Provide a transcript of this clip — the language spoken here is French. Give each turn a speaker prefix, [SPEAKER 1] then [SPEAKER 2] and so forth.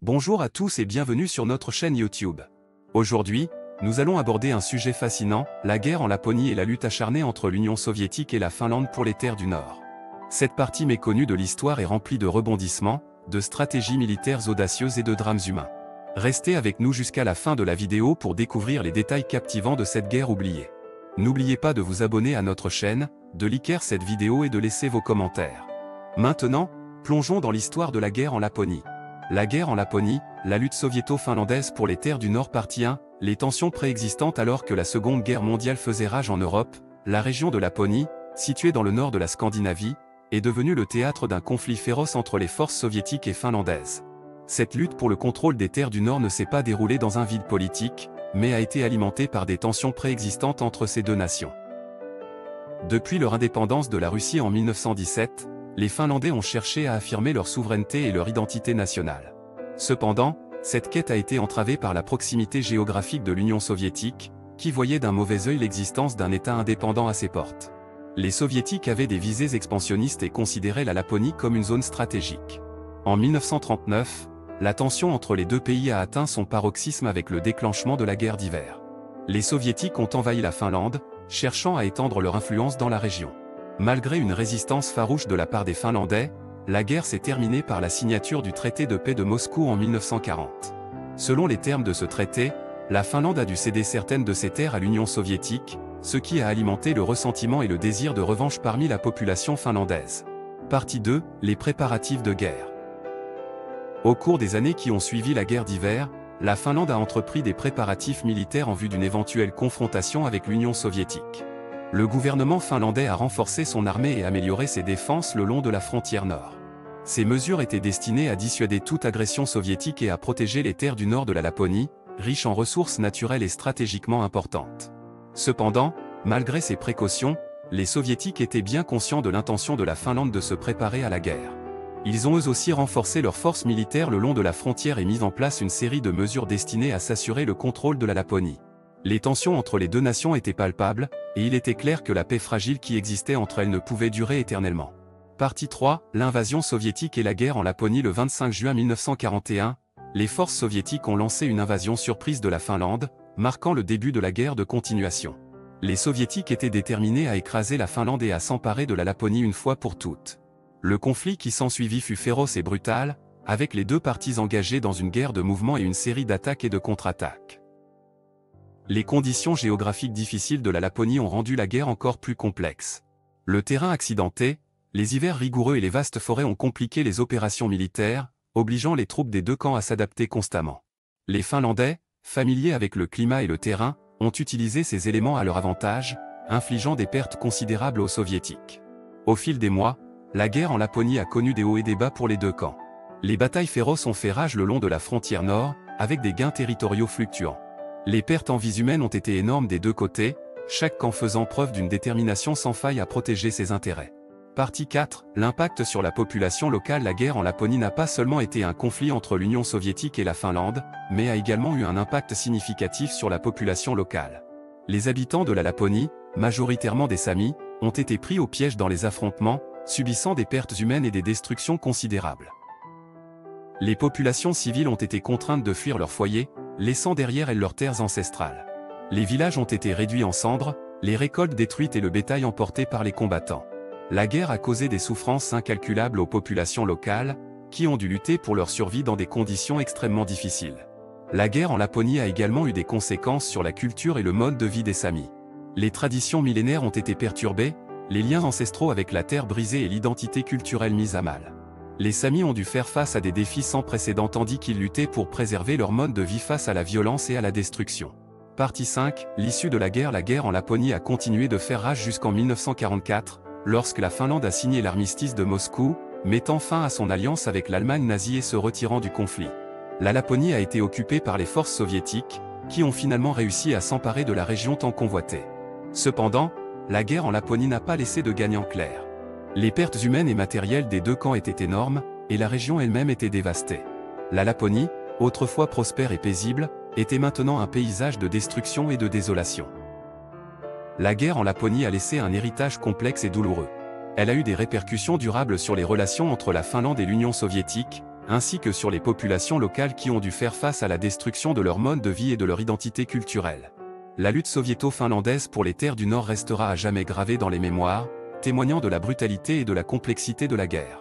[SPEAKER 1] Bonjour à tous et bienvenue sur notre chaîne YouTube. Aujourd'hui, nous allons aborder un sujet fascinant, la guerre en Laponie et la lutte acharnée entre l'Union soviétique et la Finlande pour les terres du Nord. Cette partie méconnue de l'histoire est remplie de rebondissements, de stratégies militaires audacieuses et de drames humains. Restez avec nous jusqu'à la fin de la vidéo pour découvrir les détails captivants de cette guerre oubliée. N'oubliez pas de vous abonner à notre chaîne, de liker cette vidéo et de laisser vos commentaires. Maintenant, plongeons dans l'histoire de la guerre en Laponie. La guerre en Laponie, la lutte soviéto-finlandaise pour les terres du Nord partie 1, les tensions préexistantes alors que la Seconde Guerre mondiale faisait rage en Europe, la région de Laponie, située dans le nord de la Scandinavie, est devenue le théâtre d'un conflit féroce entre les forces soviétiques et finlandaises. Cette lutte pour le contrôle des terres du Nord ne s'est pas déroulée dans un vide politique, mais a été alimentée par des tensions préexistantes entre ces deux nations. Depuis leur indépendance de la Russie en 1917, les Finlandais ont cherché à affirmer leur souveraineté et leur identité nationale. Cependant, cette quête a été entravée par la proximité géographique de l'Union soviétique, qui voyait d'un mauvais œil l'existence d'un État indépendant à ses portes. Les Soviétiques avaient des visées expansionnistes et considéraient la Laponie comme une zone stratégique. En 1939, la tension entre les deux pays a atteint son paroxysme avec le déclenchement de la guerre d'hiver. Les Soviétiques ont envahi la Finlande, cherchant à étendre leur influence dans la région. Malgré une résistance farouche de la part des Finlandais, la guerre s'est terminée par la signature du traité de paix de Moscou en 1940. Selon les termes de ce traité, la Finlande a dû céder certaines de ses terres à l'Union soviétique, ce qui a alimenté le ressentiment et le désir de revanche parmi la population finlandaise. Partie 2, les préparatifs de guerre. Au cours des années qui ont suivi la guerre d'hiver, la Finlande a entrepris des préparatifs militaires en vue d'une éventuelle confrontation avec l'Union soviétique. Le gouvernement finlandais a renforcé son armée et amélioré ses défenses le long de la frontière nord. Ces mesures étaient destinées à dissuader toute agression soviétique et à protéger les terres du nord de la Laponie, riches en ressources naturelles et stratégiquement importantes. Cependant, malgré ces précautions, les Soviétiques étaient bien conscients de l'intention de la Finlande de se préparer à la guerre. Ils ont eux aussi renforcé leurs forces militaires le long de la frontière et mis en place une série de mesures destinées à s'assurer le contrôle de la Laponie. Les tensions entre les deux nations étaient palpables, et il était clair que la paix fragile qui existait entre elles ne pouvait durer éternellement. Partie 3, l'invasion soviétique et la guerre en Laponie. Le 25 juin 1941, les forces soviétiques ont lancé une invasion surprise de la Finlande, marquant le début de la guerre de continuation. Les Soviétiques étaient déterminés à écraser la Finlande et à s'emparer de la Laponie une fois pour toutes. Le conflit qui s'ensuivit fut féroce et brutal, avec les deux parties engagées dans une guerre de mouvement et une série d'attaques et de contre-attaques. Les conditions géographiques difficiles de la Laponie ont rendu la guerre encore plus complexe. Le terrain accidenté, les hivers rigoureux et les vastes forêts ont compliqué les opérations militaires, obligeant les troupes des deux camps à s'adapter constamment. Les Finlandais, familiers avec le climat et le terrain, ont utilisé ces éléments à leur avantage, infligeant des pertes considérables aux Soviétiques. Au fil des mois, la guerre en Laponie a connu des hauts et des bas pour les deux camps. Les batailles féroces ont fait rage le long de la frontière nord, avec des gains territoriaux fluctuants. Les pertes en vies humaines ont été énormes des deux côtés, chaque camp faisant preuve d'une détermination sans faille à protéger ses intérêts. Partie 4, l'impact sur la population locale. La guerre en Laponie n'a pas seulement été un conflit entre l'Union soviétique et la Finlande, mais a également eu un impact significatif sur la population locale. Les habitants de la Laponie, majoritairement des Samis, ont été pris au piège dans les affrontements, subissant des pertes humaines et des destructions considérables. Les populations civiles ont été contraintes de fuir leur foyer, laissant derrière elles leurs terres ancestrales. Les villages ont été réduits en cendres, les récoltes détruites et le bétail emporté par les combattants. La guerre a causé des souffrances incalculables aux populations locales, qui ont dû lutter pour leur survie dans des conditions extrêmement difficiles. La guerre en Laponie a également eu des conséquences sur la culture et le mode de vie des Samis. Les traditions millénaires ont été perturbées, les liens ancestraux avec la terre brisés et l'identité culturelle mise à mal. Les Samis ont dû faire face à des défis sans précédent tandis qu'ils luttaient pour préserver leur mode de vie face à la violence et à la destruction. Partie 5, l'issue de la guerre en Laponie a continué de faire rage jusqu'en 1944, lorsque la Finlande a signé l'armistice de Moscou, mettant fin à son alliance avec l'Allemagne nazie et se retirant du conflit. La Laponie a été occupée par les forces soviétiques, qui ont finalement réussi à s'emparer de la région tant convoitée. Cependant, la guerre en Laponie n'a pas laissé de gagnant clair. Les pertes humaines et matérielles des deux camps étaient énormes, et la région elle-même était dévastée. La Laponie, autrefois prospère et paisible, était maintenant un paysage de destruction et de désolation. La guerre en Laponie a laissé un héritage complexe et douloureux. Elle a eu des répercussions durables sur les relations entre la Finlande et l'Union soviétique, ainsi que sur les populations locales qui ont dû faire face à la destruction de leur mode de vie et de leur identité culturelle. La lutte soviéto-finlandaise pour les terres du Nord restera à jamais gravée dans les mémoires, témoignant de la brutalité et de la complexité de la guerre.